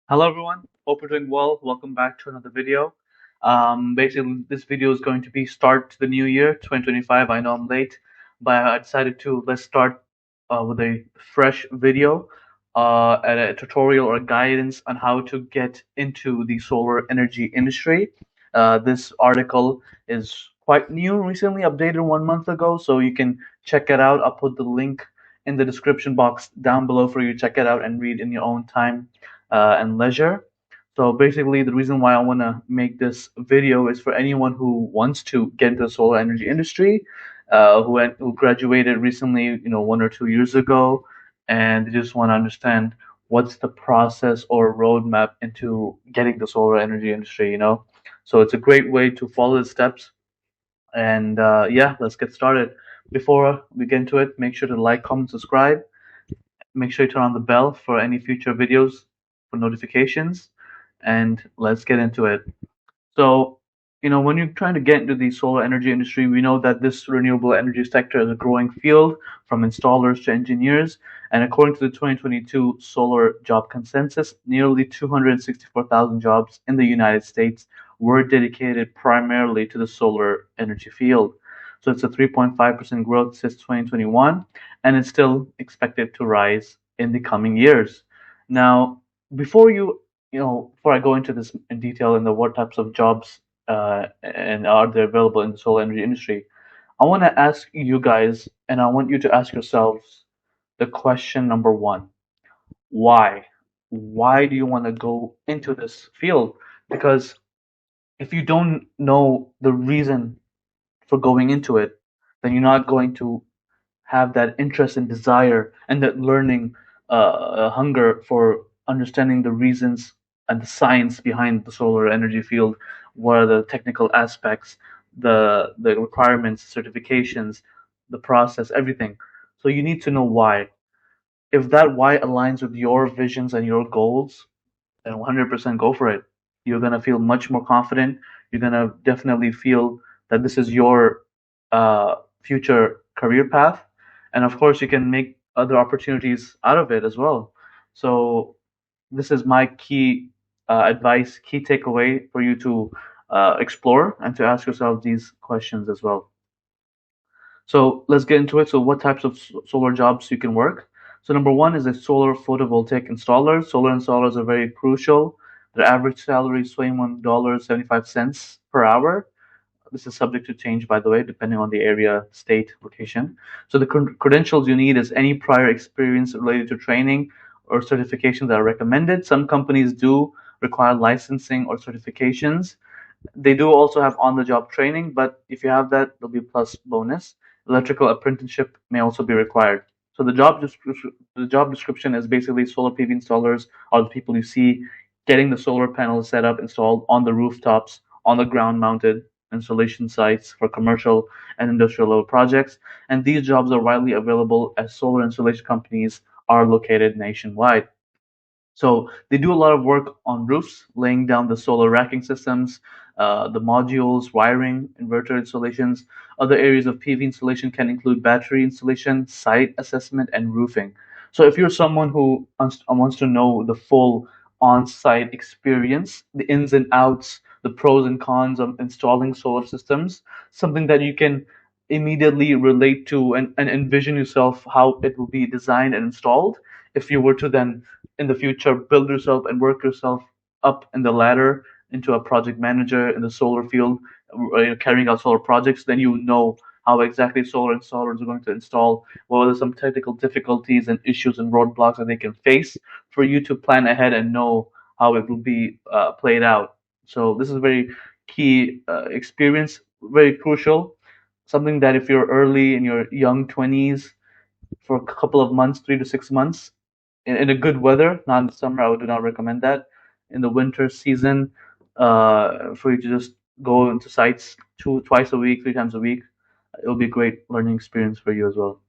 Hello everyone, hope you're doing well. Welcome back to another video. Basically, this video is going to be start to the new year, 2025. I know I'm late, but I decided to let's start with a fresh video, and a tutorial or guidance on how to get into the solar energy industry. This article is quite new, recently updated 1 month ago, so you can check it out. I'll put the link in the description box down below for you to check it out and read in your own time and leisure. So basically, the reason why I want to make this video is for anyone who wants to get into the solar energy industry, who graduated recently, 1 or 2 years ago, and they just want to understand what's the process or roadmap into getting the solar energy industry. So it's a great way to follow the steps. And yeah, let's get started. Before we get into it, make sure to like, comment, subscribe. Make sure you turn on the bell for any future videos for notifications, and let's get into it. So, when you're trying to get into the solar energy industry, we know that this renewable energy sector is a growing field from installers to engineers. And according to the 2022 Solar Job Consensus, nearly 264,000 jobs in the United States were dedicated primarily to the solar energy field. So it's a 3.5% growth since 2021, and it's still expected to rise in the coming years. Now, before before I go into this in detail in the what types of jobs and are they available in the solar energy industry, I want to ask you guys, and I want you to ask yourselves the question number one: Why? Why do you want to go into this field? Because if you don't know the reason for going into it, then you're not going to have that interest and desire and that learning hunger for understanding the reasons and the science behind the solar energy field. What are the technical aspects, the requirements, certifications, the process, everything. So you need to know why. If that why aligns with your visions and your goals, then 100% go for it. You're gonna feel much more confident. You're gonna definitely feel that this is your future career path, and of course, you can make other opportunities out of it as well. So this is my key advice, key takeaway for you to explore and to ask yourself these questions as well. So let's get into it. So what types of solar jobs you can work? So number one is a solar photovoltaic installer. Solar installers are very crucial. Their average salary is $21.75 per hour. This is subject to change, by the way, depending on the area, state, location. So the credentials you need is any prior experience related to training or certifications that are recommended. Some companies do require licensing or certifications. They do also have on-the-job training, but if you have that, there'll be a plus bonus. Electrical apprenticeship may also be required. So the job description is basically solar PV installers are the people you see getting the solar panels set up, installed on the rooftops, on the ground-mounted installation sites for commercial and industrial level projects. And these jobs are widely available as solar installation companies are located nationwide. So they do a lot of work on roofs, laying down the solar racking systems, the modules, wiring, inverter installations. Other areas of PV installation can include battery installation, site assessment, and roofing. So if you're someone who wants to know the full on-site experience, the ins and outs, the pros and cons of installing solar systems, something that you can immediately relate to and envision yourself how it will be designed and installed, if you were to then in the future build yourself and work yourself up in the ladder into a project manager in the solar field, carrying out solar projects, then you know how exactly solar installers are going to install, what are some technical difficulties and issues and roadblocks that they can face, for you to plan ahead and know how it will be played out. So this is a very key experience, very crucial, something that if you're early in your young 20s for a couple of months, 3 to 6 months, in a good weather, not in the summer. I would do not recommend that. In the winter season, for you to just go into sites twice a week, 3 times a week, it'll be a great learning experience for you as well.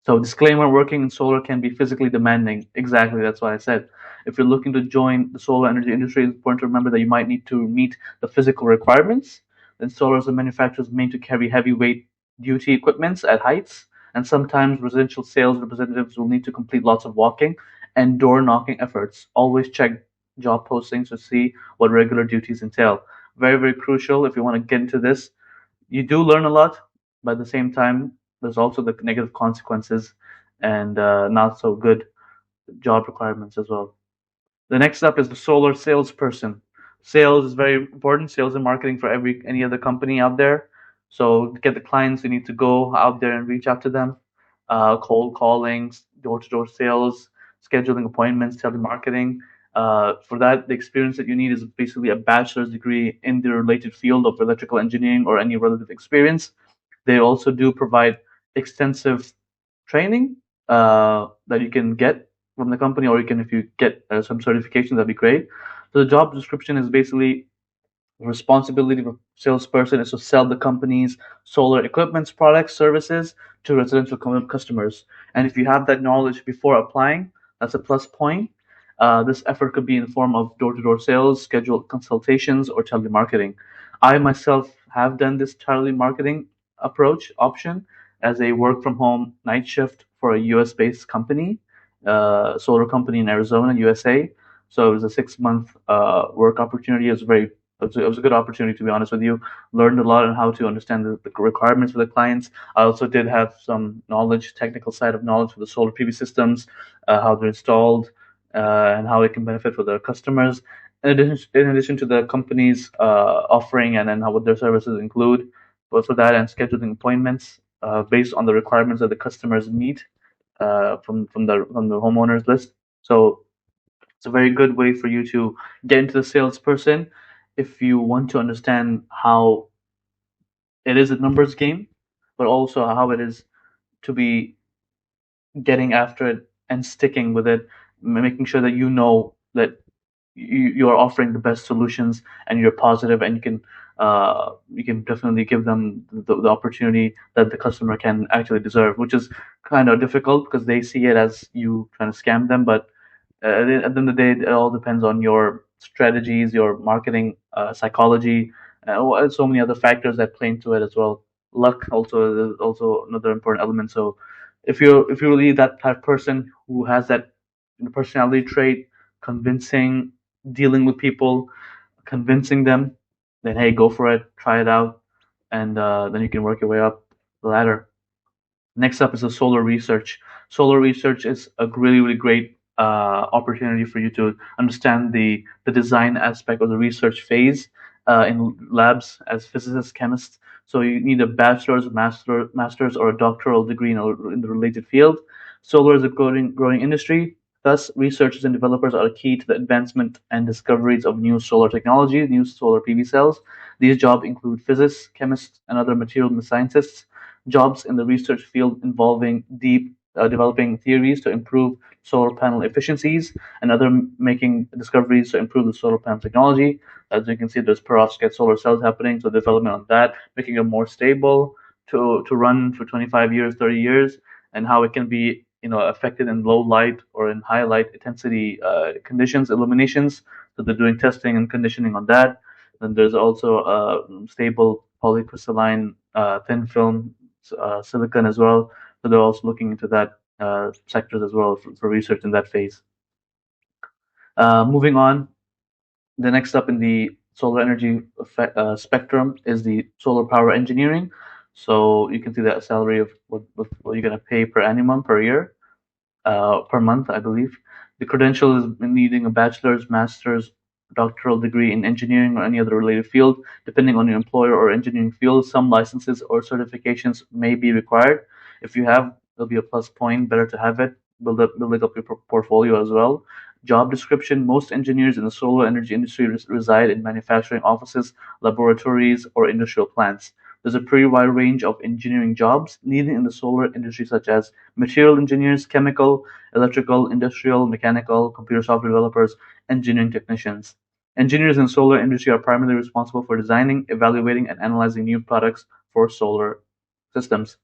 So disclaimer, working in solar can be physically demanding. Exactly, that's what I said. If you're looking to join the solar energy industry, it's important to remember that you might need to meet the physical requirements. The installers and manufacturers mean to carry heavyweight duty equipments at heights, and sometimes residential sales representatives will need to complete lots of walking and door knocking efforts. Always check job postings to see what regular duties entail. Very, very crucial if you want to get into this. You do learn a lot, but at the same time, there's also the negative consequences and not so good job requirements as well. The next up is the solar salesperson. Sales is very important. Sales and marketing for any other company out there. So to get the clients, you need to go out there and reach out to them. Cold calling, door-to-door sales, scheduling appointments, telemarketing. For that, the experience that you need is basically a bachelor's degree in the related field of electrical engineering or any relative experience. They also do provide extensive training that you can get from the company, or you can, if you get some certification, that'd be great. So the job description is basically the responsibility of a salesperson is to sell the company's solar equipment, products, services to residential customers. And if you have that knowledge before applying, that's a plus point. This effort could be in the form of door-to-door sales, scheduled consultations, or telemarketing. I myself have done this telemarketing approach option as a work-from-home night shift for a U.S.-based company, solar company in Arizona, USA. So it was a 6 month work opportunity. It was a good opportunity, to be honest with you. Learned a lot on how to understand the requirements for the clients. I also did have some knowledge, technical side of knowledge for the solar PV systems, how they're installed, and how it can benefit for their customers. In addition to the company's offering and then what their services include, but for that and scheduling appointments based on the requirements that the customers meet from the homeowners list. So it's a very good way for you to get into the salesperson if you want to understand how it is a numbers game, but also how it is to be getting after it and sticking with it, making sure that you know that you are offering the best solutions and you're positive and you can definitely give them the opportunity that the customer can actually deserve, which is kind of difficult because they see it as you trying to scam them, but at the end of the day, it all depends on your strategies, your marketing psychology, and so many other factors that play into it as well. Luck also is also another important element. So if you're really that type of person who has that personality trait, convincing, dealing with people, convincing them, then hey, go for it, try it out, and then you can work your way up the ladder. Next up is the solar research. Solar research is a really, really great opportunity for you to understand the design aspect of the research phase in labs as physicists, chemists. So you need a bachelor's, master's, or a doctoral degree in the related field. Solar is a growing industry. Thus, researchers and developers are key to the advancement and discoveries of new solar technology, new solar PV cells. These jobs include physicists, chemists, and other material scientists. Jobs in the research field involving deep developing theories to improve solar panel efficiencies and other making discoveries to improve the solar panel technology. As you can see, there's perovskite solar cells happening, so development on that, making it more stable to run for 25 years, 30 years, and how it can be affected in low light or in high light intensity conditions, illuminations. So they're doing testing and conditioning on that. Then there's also stable polycrystalline thin film silicon as well. So they're also looking into that sectors as well for research in that phase. Moving on, the next up in the solar energy spectrum is the solar power engineering. So you can see that salary of what you're going to pay per annum per year, per month, I believe. The credential is needing a bachelor's, master's, doctoral degree in engineering or any other related field. Depending on your employer or engineering field, some licenses or certifications may be required. If you have, it'll be a plus point. Better to have it. Build it up your portfolio as well. Job description: most engineers in the solar energy industry reside in manufacturing offices, laboratories, or industrial plants. There's a pretty wide range of engineering jobs needed in the solar industry, such as material engineers, chemical, electrical, industrial, mechanical, computer software developers, engineering technicians. Engineers in the solar industry are primarily responsible for designing, evaluating, and analyzing new products for solar systems.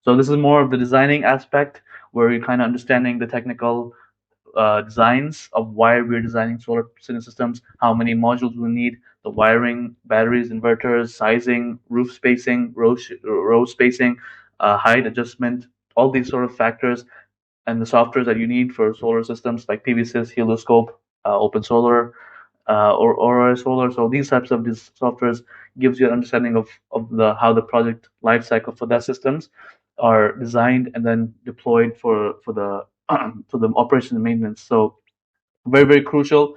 So this is more of the designing aspect, where you're kind of understanding the technical designs of why we're designing solar systems, how many modules we need, the wiring, batteries, inverters, sizing, roof spacing, row spacing, height adjustment, all these sort of factors, and the softwares that you need for solar systems like PVSys, Helioscope. Open Solar, or Aurora Solar. So these types of these softwares gives you an understanding of the how the project life cycle for that systems are designed and then deployed for the for the operation and maintenance. So very crucial,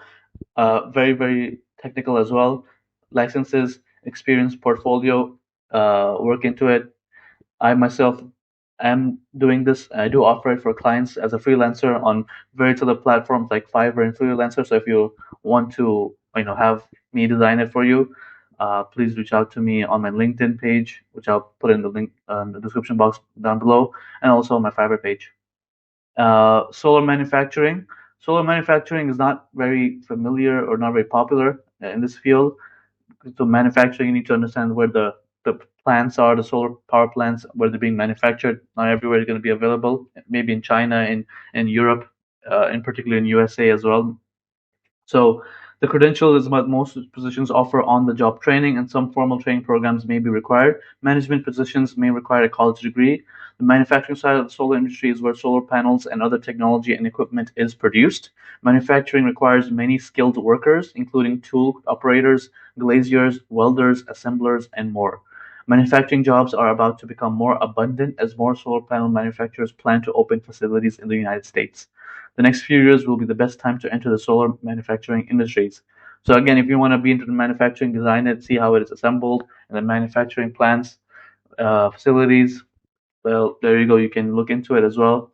very technical as well. Licenses, experience, portfolio, work into it. I myself am doing this. I do offer it for clients as a freelancer on various other platforms like Fiverr and Freelancer. So if you want to, have me design it for you, please reach out to me on my LinkedIn page, which I'll put in the link in the description box down below, and also on my Fiverr page. Solar manufacturing. Solar manufacturing is not very familiar or not very popular in this field. So manufacturing, you need to understand where the plants are, the solar power plants, where they're being manufactured. Not everywhere is going to be available. Maybe in China, in Europe, in particular in USA as well. So the credential is what most positions offer on-the-job training, and some formal training programs may be required. Management positions may require a college degree. The manufacturing side of the solar industry is where solar panels and other technology and equipment is produced. Manufacturing requires many skilled workers, including tool operators, glaziers, welders, assemblers, and more. Manufacturing jobs are about to become more abundant as more solar panel manufacturers plan to open facilities in the United States. The next few years will be the best time to enter the solar manufacturing industries. So again, if you want to be into the manufacturing, design it, see how it is assembled, and the manufacturing plants, facilities, well, there you go. You can look into it as well.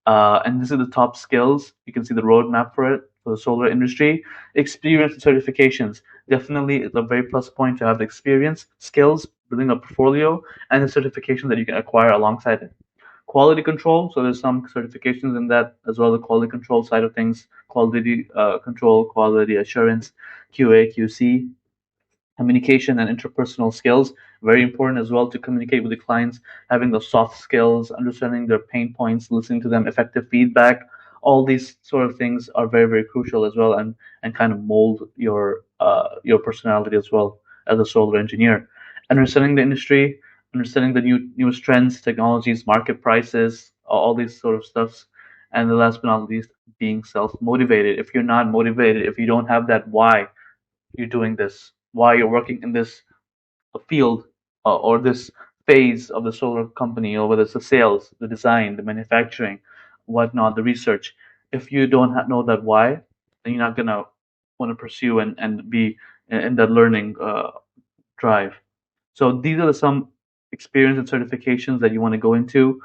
And this is the top skills. You can see the roadmap for it for the solar industry. Experience and certifications. Definitely, it's a very plus point to have the experience, skills, building a portfolio, and the certification that you can acquire alongside it. Quality control. So there's some certifications in that as well. The quality control side of things, quality control, quality assurance, QA, QC. Communication and interpersonal skills, very important as well to communicate with the clients, having the soft skills, understanding their pain points, listening to them, effective feedback. All these sort of things are very crucial as well, and kind of mold your personality as well as a solar engineer. Understanding the industry, understanding the newest trends, technologies, market prices, all these sort of stuffs. And the last but not least, being self motivated. If you're not motivated, if you don't have that why you're doing this, why you're working in this field, or this phase of the solar company, or whether it's the sales, the design, the manufacturing, whatnot, the research. If you don't know that why, then you're not gonna want to pursue and be in that learning drive. So these are some experience and certifications that you want to go into.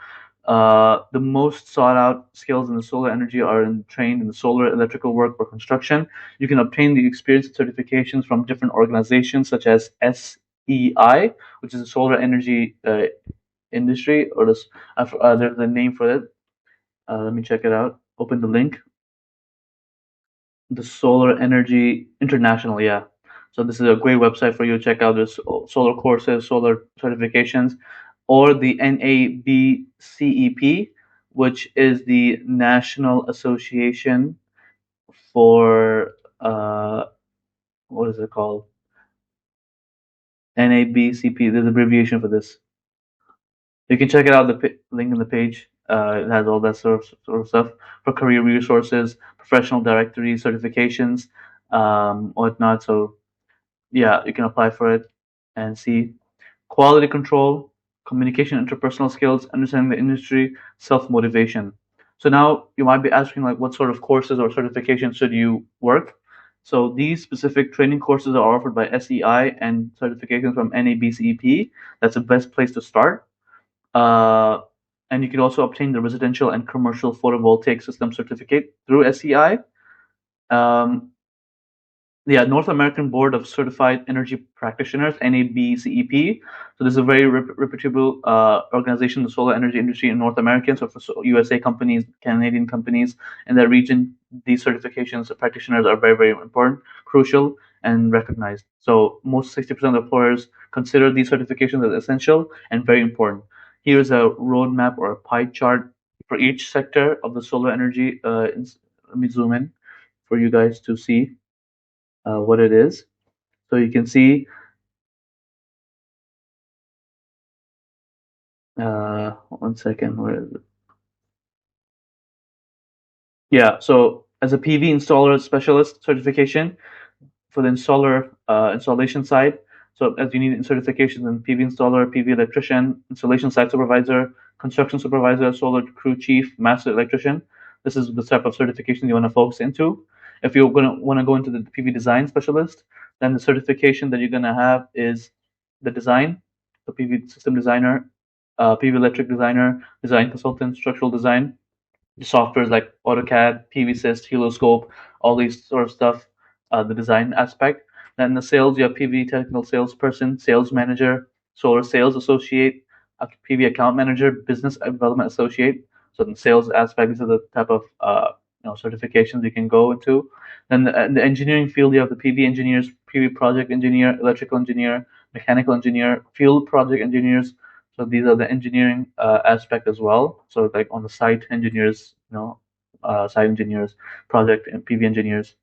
The most sought out skills in the solar energy are trained in the solar electrical work or construction. You can obtain the experience and certifications from different organizations such as SEI, which is the solar energy industry, or this, there's a name for it. Let me check it out. Open the link. The Solar Energy International, yeah. So this is a great website for you to check out. There's solar courses, solar certifications, or the NABCEP, which is the National Association for what is it called? NABCP. There's an abbreviation for this. You can check it out. The link in the page. It has all that sort of stuff for career resources, professional directory certifications, whatnot. So yeah, you can apply for it and see. Quality control, communication, interpersonal skills, understanding the industry, self motivation. So now you might be asking, like, what sort of courses or certifications should you work? So these specific training courses are offered by SEI and certifications from NABCEP. That's the best place to start. Uh, and you can also obtain the residential and commercial photovoltaic system certificate through SEI. Um, yeah, North American Board of Certified Energy Practitioners, NABCEP. So this is a very reputable organization, the solar energy industry in North America. So for USA companies, Canadian companies in that region, these certifications of practitioners are very important, crucial, and recognized. So most 60% of employers consider these certifications as essential and very important. Here's a roadmap or a pie chart for each sector of the solar energy. Let me zoom in for you guys to see what it is. So you can see, 1 second, where is it? Yeah, so As a PV installer specialist certification for the installation side. So as you need certifications in PV installer, PV electrician, installation site supervisor, construction supervisor, solar crew chief, master electrician. This is the type of certification you want to focus into. If you're going to want to go into the PV design specialist, then the certification that you're going to have is the design, the PV system designer, PV electric designer, design consultant, structural design, softwares like AutoCAD, PVSys, Heloscope, all these sort of stuff, the design aspect. Then the sales, you have PV technical salesperson, sales manager, solar sales associate, a PV account manager, business development associate. So the sales aspect, these are the type of certifications you can go into. Then the engineering field, you have the PV engineers, PV project engineer, electrical engineer, mechanical engineer, field project engineers, so these are the engineering aspect as well. So like on the site engineers, site engineers, project and PV engineers.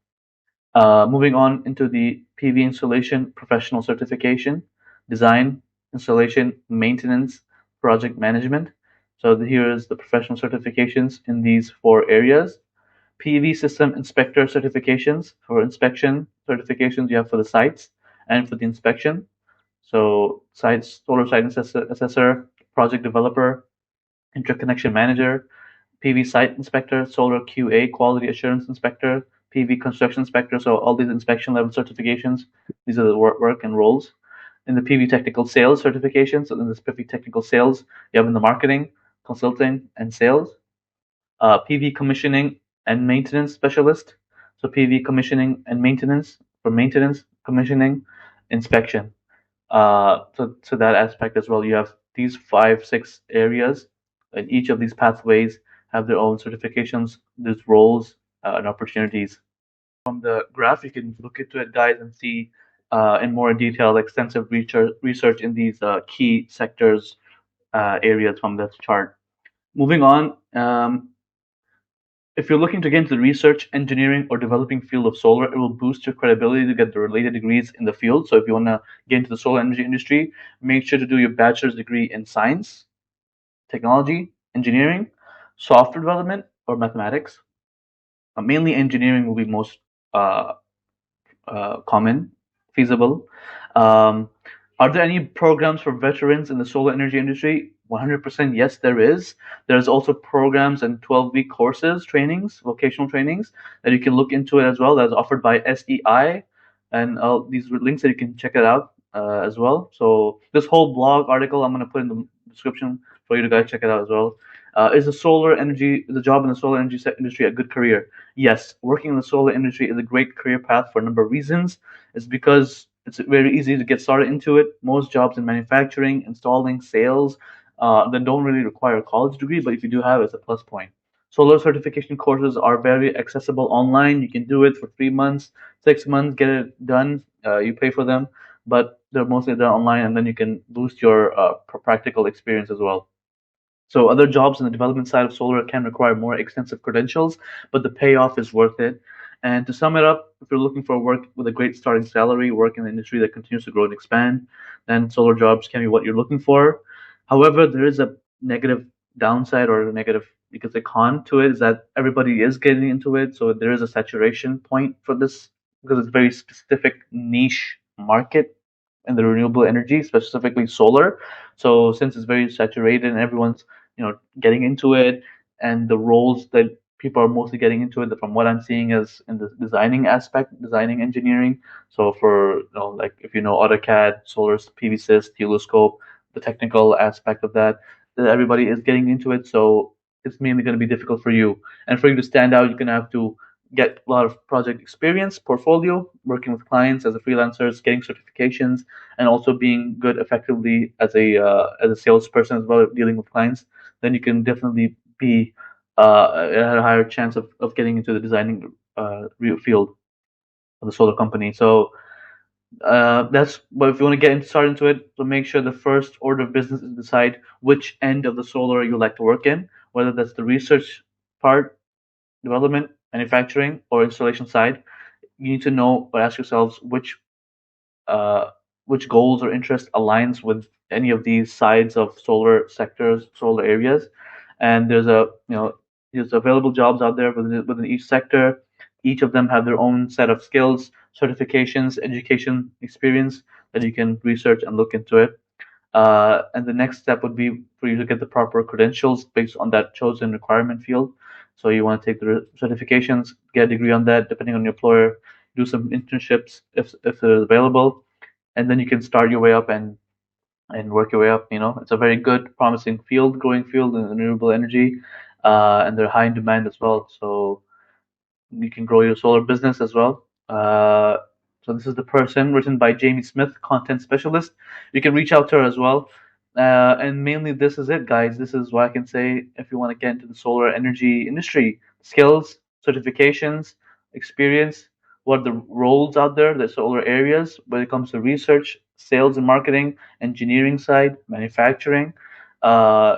Moving on into the PV installation professional certification, design, installation, maintenance, project management. So here is the professional certifications in these four areas. PV system inspector certifications for inspection certifications you have for the sites and for the inspection. So sites, solar site assessor, project developer, interconnection manager, PV site inspector, solar QA, quality assurance inspector, PV construction inspector. So all these inspection level certifications, these are the work and roles. In the PV technical sales certifications, so in this PV technical sales, you have in the marketing, consulting, and sales. PV commissioning and maintenance specialist. So PV commissioning and maintenance for maintenance, commissioning, inspection. So that aspect as well. You have these five, six areas, and each of these pathways have their own certifications, there's roles and opportunities. From the graph, you can look into it, guys, and see in more detail extensive research in these key sectors areas from this chart. Moving on, if you're looking to get into the research, engineering, or developing field of solar, it will boost your credibility to get the related degrees in the field. So if you want to get into the solar energy industry, make sure to do your bachelor's degree in science, technology, engineering, software development, or mathematics. Mainly engineering will be most uh, common, feasible. Um, are there any programs for veterans in the solar energy industry? 100% yes, there is. There's also programs and 12-week courses, trainings, vocational trainings that you can look into it as well. That's offered by SEI, and these links that you can check it out as well. So this whole blog article I'm going to put in the description for you to guys check it out as well. Is the job in the solar energy industry a good career? Yes, working in the solar industry is a great career path for a number of reasons. It's because it's very easy to get started into it. Most jobs in manufacturing, installing, sales, that don't really require a college degree, but if you do have it, it's a plus point. Solar certification courses are very accessible online. You can do it for 3 months, 6 months, get it done. You pay for them, but they're mostly done online, and then you can boost your practical experience as well. So other jobs in the development side of solar can require more extensive credentials, but the payoff is worth it. And to sum it up, if you're looking for work with a great starting salary, work in an industry that continues to grow and expand, then solar jobs can be what you're looking for. However, there is a negative downside or a negative because the con to it is that everybody is getting into it, so there is a saturation point for this because it's a very specific niche market in the renewable energy, specifically solar. So since it's very saturated and everyone's getting into it, and the roles that people are mostly getting into it, from what I'm seeing, is in the designing aspect, designing engineering. So for like if you know AutoCAD, Solar, PVSys, Telescope, the technical aspect of that, everybody is getting into it. So it's mainly going to be difficult for you, and for you to stand out, you're going to have to get a lot of project experience, portfolio, working with clients as a freelancer, getting certifications, and also being good effectively as a salesperson as well, dealing with clients. Then you can definitely be at a higher chance of getting into the designing real field of the solar company. So that's but if you want to start into it, so make sure the first order of business is to decide which end of the solar you like to work in, whether that's the research part, development, manufacturing, or installation side. You need to know or ask yourselves uh, which goals or interest aligns with any of these sides of solar sectors, solar areas. And there's a There's available jobs out there within each sector. Each of them have their own set of skills, certifications, education, experience that you can research and look into it. And the next step would be for you to get the proper credentials based on that chosen requirement field. So you want to take the certifications, get a degree on that, depending on your employer, do some internships if they're available, and then you can start your way up and work your way up. It's a very good, promising field, growing field in renewable energy, and they're high in demand as well. So you can grow your solar business as well. So this is the person written by Jamie Smith, content specialist. You can reach out to her as well. And mainly, this is it, guys. This is what I can say if you want to get into the solar energy industry. Skills, certifications, experience, what are the roles out there, the solar areas when it comes to research, sales and marketing, engineering side, manufacturing,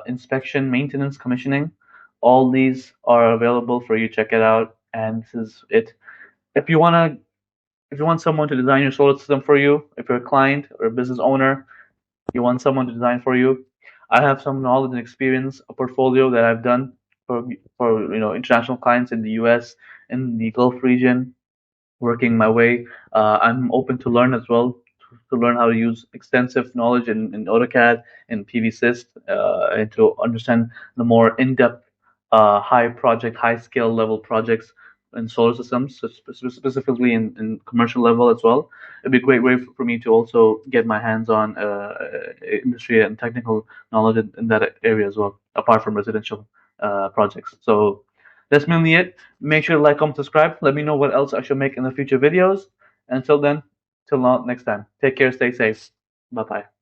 inspection, maintenance, commissioning. All these are available for you. Check it out. And this is it. If you wanna, if you want someone to design your solar system for you, if you're a client or a business owner, you want someone to design for you. I have some knowledge and experience, a portfolio that I've done for international clients in the U.S., in the Gulf region, working my way. I'm open to learn as well, to learn how to use extensive knowledge in AutoCAD and PVSys, and to understand the more in-depth, high scale level projects in solar systems, so specifically in commercial level as well. It'd be a great way for me to also get my hands on industry and technical knowledge in that area as well, apart from residential projects. So that's mainly it. Make sure to like, comment, subscribe. Let me know what else I should make in the future videos. Until then, till next time. Take care, stay safe. Bye bye.